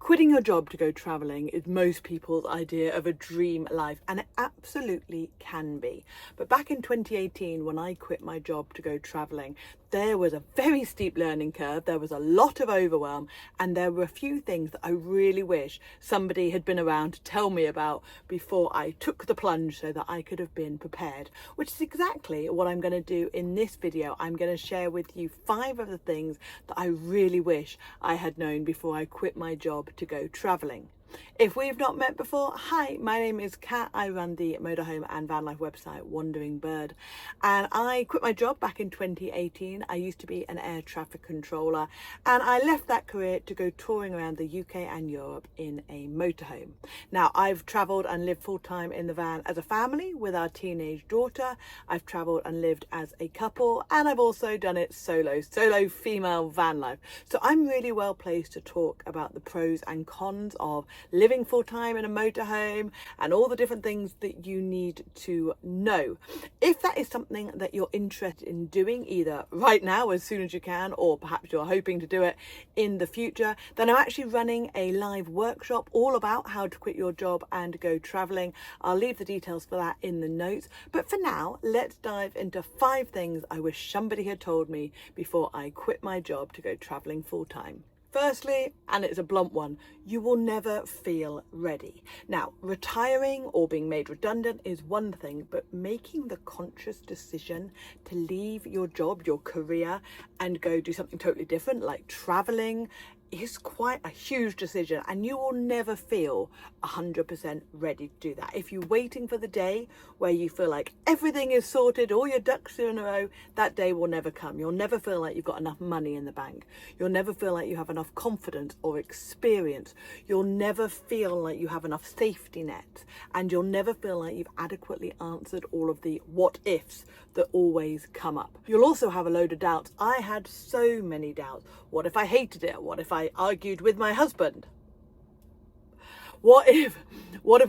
Quitting your job to go travelling is most people's idea of a dream life, and it absolutely can be. But back in 2018, when I quit my job to go travelling, there was a very steep learning curve, there was a lot of overwhelm, and there were a few things that I really wish somebody had been around to tell me about before I took the plunge so that I could have been prepared, which is exactly what I'm going to do in this video. I'm going to share with you 5 of the things that I really wish I had known before I quit my job to go travelling. If we've not met before, hi, my name is Kat. I run the Motorhome and Vanlife website Wandering Bird, and I quit my job back in 2018. I used to be an air traffic controller, and I left that career to go touring around the UK and Europe in a motorhome. Now, I've travelled and lived full-time in the van as a family with our teenage daughter. I've travelled and lived as a couple, and I've also done it solo female van life. So I'm really well placed to talk about the pros and cons of living full-time in a motorhome and all the different things that you need to know. If that is something that you're interested in doing either right now as soon as you can, or perhaps you're hoping to do it in the future, then I'm actually running a live workshop all about how to quit your job and go travelling. I'll leave the details for that in the notes, but for now let's dive into 5 things I wish somebody had told me before I quit my job to go travelling full-time. Firstly, and it's a blunt one, you will never feel ready. Now, retiring or being made redundant is one thing, but making the conscious decision to leave your job, your career, and go do something totally different, like traveling, is quite a huge decision, and you will never feel 100% ready to do that. If you're waiting for the day where you feel like everything is sorted, all your ducks are in a row, that day will never come. You'll never feel like you've got enough money in the bank. You'll never feel like you have enough confidence or experience. You'll never feel like you have enough safety nets, and you'll never feel like you've adequately answered all of the what ifs that always come up. You'll also have a load of doubts. I had so many doubts. What if I hated it? What if I argued with my husband? What if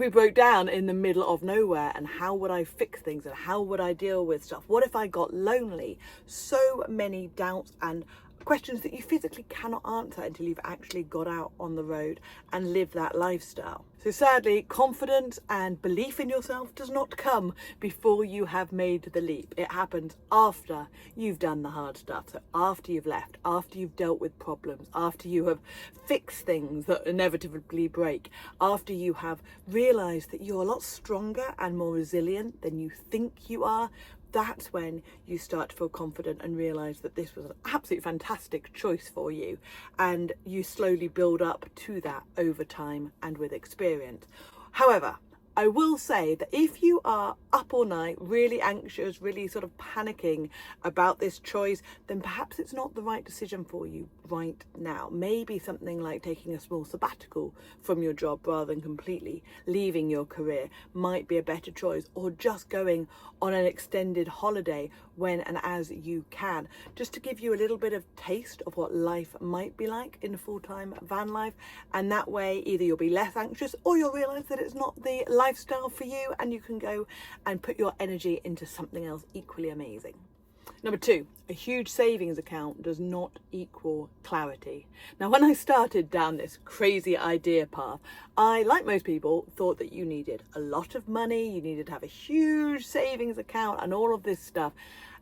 we broke down in the middle of nowhere, and how would I fix things, and how would I deal with stuff? What if I got lonely? So many doubts and questions that you physically cannot answer until you've actually got out on the road and lived that lifestyle. So sadly, confidence and belief in yourself does not come before you have made the leap. It happens after you've done the hard stuff. So after you've left, after you've dealt with problems, after you have fixed things that inevitably break, after you have realised that you're a lot stronger and more resilient than you think you are. That's when you start to feel confident and realise that this was an absolutely fantastic choice for you, and you slowly build up to that over time and with experience. However, I will say that if you are up all night, really anxious, really sort of panicking about this choice, then perhaps it's not the right decision for you right now. Maybe something like taking a small sabbatical from your job rather than completely leaving your career might be a better choice, or just going on an extended holiday when and as you can, just to give you a little bit of taste of what life might be like in full-time van life. And that way either you'll be less anxious, or you'll realise that it's not the lifestyle for you, and you can go and put your energy into something else equally amazing. Number 2, a huge savings account does not equal clarity. Now, when I started down this crazy idea path, I, like most people, thought that you needed a lot of money, you needed to have a huge savings account and all of this stuff.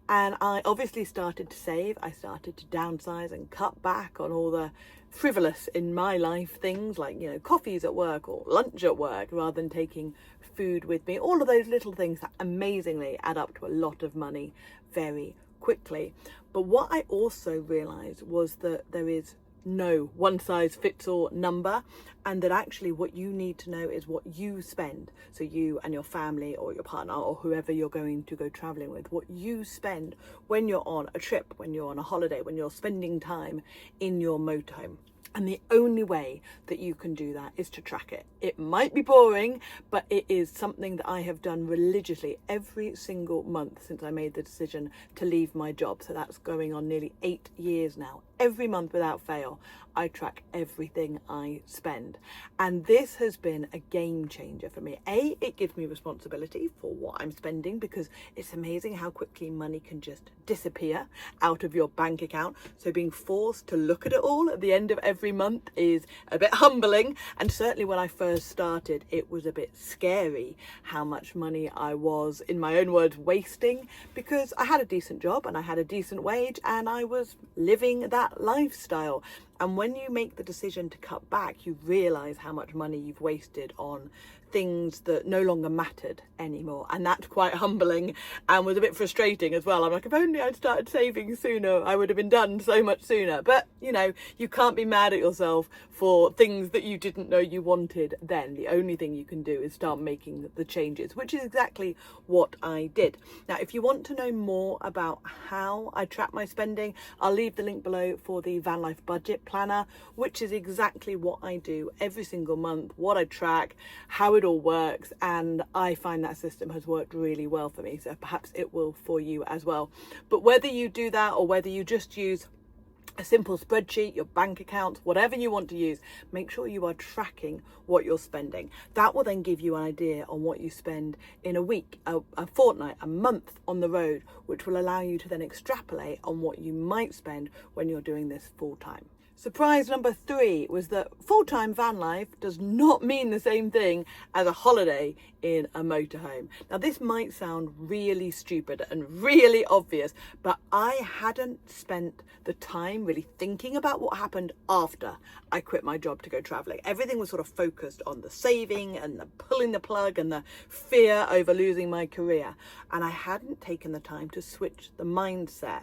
And I obviously started to save. I started to downsize and cut back on all the frivolous in my life things like, coffees at work or lunch at work, rather than taking food with me. All of those little things that amazingly add up to a lot of money very quickly. But what I also realized was that there is no one size fits all number, and that actually what you need to know is what you spend. So you and your family or your partner or whoever you're going to go traveling with, what you spend when you're on a trip, when you're on a holiday, when you're spending time in your motorhome. And the only way that you can do that is to track it. It might be boring, but it is something that I have done religiously every single month since I made the decision to leave my job. So that's going on nearly 8 years now. every month without fail, I track everything I spend. And this has been a game changer for me. It gives me responsibility for what I'm spending, because it's amazing how quickly money can just disappear out of your bank account. So being forced to look at it all at the end of every month is a bit humbling. And certainly when I first started, it was a bit scary how much money I was, in my own words, wasting, because I had a decent job and I had a decent wage and I was living that lifestyle. And when you make the decision to cut back, you realise how much money you've wasted on things that no longer mattered anymore. And that's quite humbling and was a bit frustrating as well. I'm like, if only I'd started saving sooner, I would have been done so much sooner. But, you know, you can't be mad at yourself for things that you didn't know you wanted then. The only thing you can do is start making the changes, which is exactly what I did. Now, if you want to know more about how I track my spending, I'll leave the link below for the Vanlife budget planner, which is exactly what I do every single month, what I track, how it all works, and I find that system has worked really well for me, so perhaps it will for you as well. But whether you do that or whether you just use a simple spreadsheet, your bank account, whatever you want to use, make sure you are tracking what you're spending. That will then give you an idea on what you spend in a week, a fortnight, a month on the road, which will allow you to then extrapolate on what you might spend when you're doing this full time. Surprise number 3 was that full-time van life does not mean the same thing as a holiday in a motorhome. Now, this might sound really stupid and really obvious, but I hadn't spent the time really thinking about what happened after I quit my job to go traveling. Everything was sort of focused on the saving and the pulling the plug and the fear over losing my career. And I hadn't taken the time to switch the mindset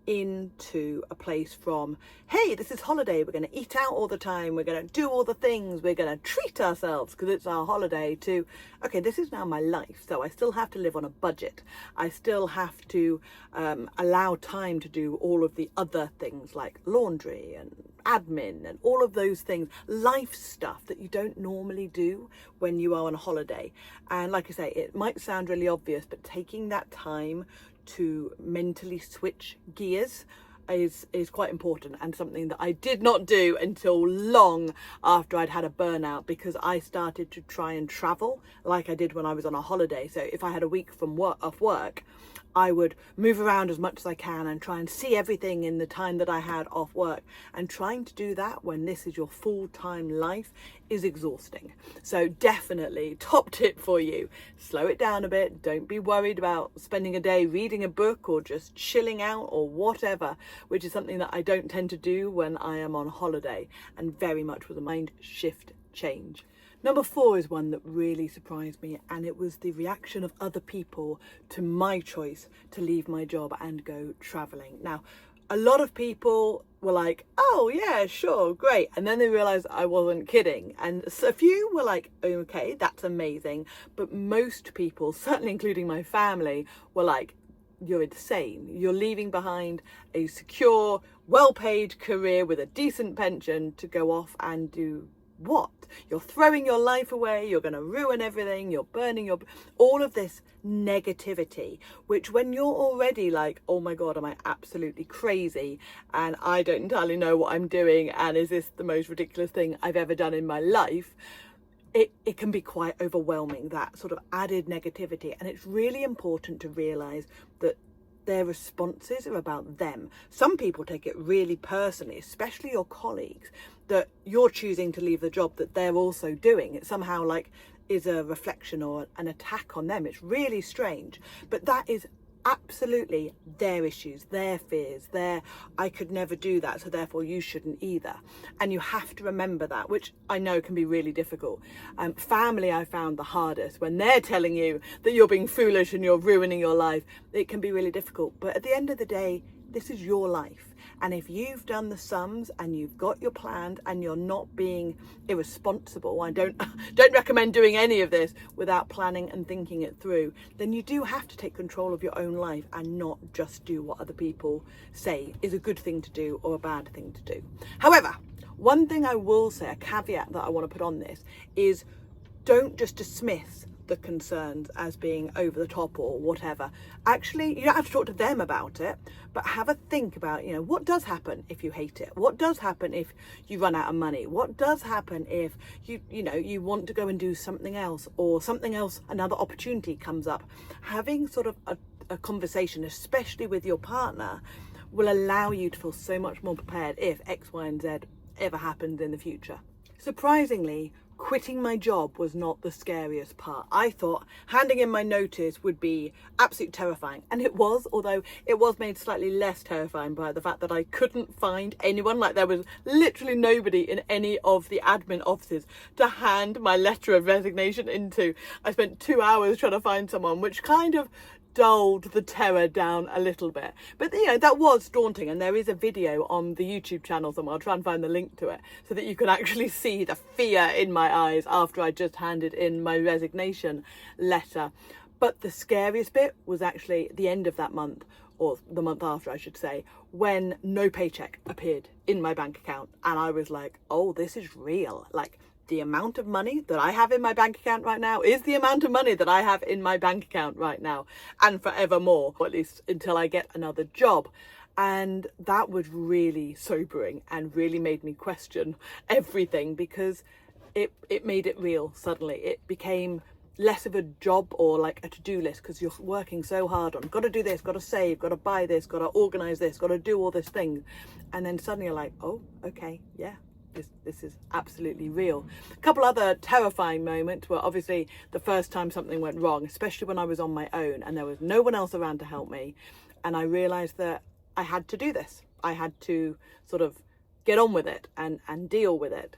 into a place from, hey, this is holiday, we're going to eat out all the time, we're going to do all the things, we're going to treat ourselves because it's our holiday, to, okay, this is now my life, so I still have to live on a budget. I still have to allow time to do all of the other things like laundry and admin and all of those things, life stuff that you don't normally do when you are on a holiday. And like I say, it might sound really obvious, but taking that time to mentally switch gears is quite important, and something that I did not do until long after I'd had a burnout, because I started to try and travel like I did when I was on a holiday. So if I had a week off work, I would move around as much as I can and try and see everything in the time that I had off work. And trying to do that when this is your full-time life is exhausting. So definitely, top tip for you, slow it down a bit. Don't be worried about spending a day reading a book or just chilling out or whatever, which is something that I don't tend to do when I am on holiday, and very much with a mind shift change. Number 4 is one that really surprised me, and it was the reaction of other people to my choice to leave my job and go traveling. Now, a lot of people were like, oh yeah, sure, great. And then they realized I wasn't kidding. And so a few were like, okay, that's amazing. But most people, certainly including my family, were like, you're insane. You're leaving behind a secure, well-paid career with a decent pension to go off and do what? You're throwing your life away, you're going to ruin everything, you're burning all of this negativity, which when you're already like, oh my God, am I absolutely crazy? And I don't entirely know what I'm doing. And is this the most ridiculous thing I've ever done in my life? It can be quite overwhelming, that sort of added negativity. And it's really important to realize that their responses are about them. Some people take it really personally, especially your colleagues, that you're choosing to leave the job that they're also doing. It somehow like is a reflection or an attack on them. It's really strange, but that is absolutely their issues, their fears, I could never do that, so therefore you shouldn't either. And you have to remember that, which I know can be really difficult. Family, I found the hardest. When they're telling you that you're being foolish and you're ruining your life, it can be really difficult. But at the end of the day, this is your life. And if you've done the sums and you've got your plan and you're not being irresponsible, I don't recommend doing any of this without planning and thinking it through, then you do have to take control of your own life and not just do what other people say is a good thing to do or a bad thing to do. However, one thing I will say, a caveat that I want to put on this, is don't just dismiss the concerns as being over the top or whatever. Actually, you don't have to talk to them about it, but have a think about, you know, what does happen if you hate it? What does happen if you run out of money? What does happen if you want to go and do something else, or something else, another opportunity comes up? Having sort of a conversation, especially with your partner, will allow you to feel so much more prepared if X, Y, and Z ever happens in the future. Surprisingly, quitting my job was not the scariest part. I thought handing in my notice would be absolutely terrifying, and it was, although it was made slightly less terrifying by the fact that I couldn't find anyone. Like, there was literally nobody in any of the admin offices to hand my letter of resignation into. I spent 2 hours trying to find someone, which kind of dulled the terror down a little bit. But you know, that was daunting, and there is a video on the YouTube channel somewhere. I'll try and find the link to it so that you can actually see the fear in my eyes after I just handed in my resignation letter. But the scariest bit was actually the end of that month, or the month after I should say, when no paycheck appeared in my bank account, and I was like, oh, this is real. Like, the amount of money that I have in my bank account right now is the amount of money that I have in my bank account right now, and forevermore, or at least until I get another job. And that was really sobering and really made me question everything, because it made it real suddenly. It became less of a job or like a to-do list, because you're working so hard on, got to do this, got to save, got to buy this, got to organize this, got to do all this thing. And then suddenly you're like, oh, okay, yeah. This is absolutely real. A couple other terrifying moments were obviously the first time something went wrong, especially when I was on my own and there was no one else around to help me. And I realized that I had to do this. I had to sort of get on with it and deal with it.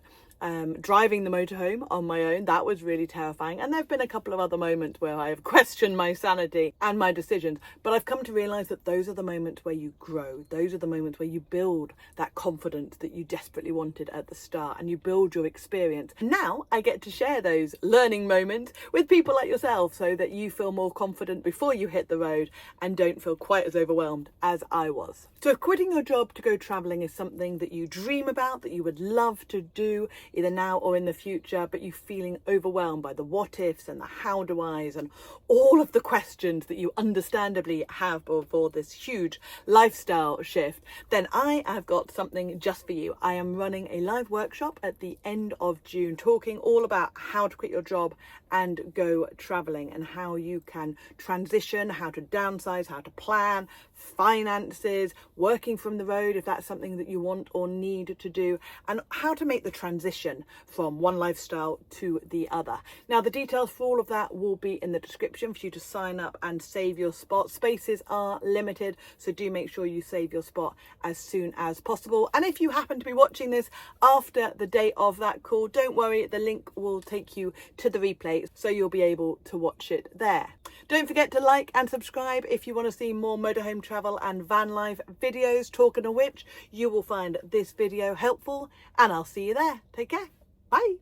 Driving the motorhome on my own, that was really terrifying. And there have been a couple of other moments where I have questioned my sanity and my decisions. But I've come to realise that those are the moments where you grow. Those are the moments where you build that confidence that you desperately wanted at the start, and you build your experience. Now I get to share those learning moments with people like yourself, so that you feel more confident before you hit the road and don't feel quite as overwhelmed as I was. So if quitting your job to go travelling is something that you dream about, that you would love to do, either now or in the future, but you're feeling overwhelmed by the what ifs and the how do I's and all of the questions that you understandably have before this huge lifestyle shift, then I have got something just for you. I am running a live workshop at the end of June, talking all about how to quit your job and go travelling, and how you can transition, how to downsize, how to plan, finances, working from the road if that's something that you want or need to do, and how to make the transition from one lifestyle to the other. Now, the details for all of that will be in the description for you to sign up and save your spot. Spaces are limited, so do make sure you save your spot as soon as possible. And if you happen to be watching this after the day of that call, don't worry, the link will take you to the replay, so you'll be able to watch it there. Don't forget to like and subscribe if you want to see more motorhome travel and van life videos. Talking of which, you will find this video helpful, and I'll see you there. Take care. Bye.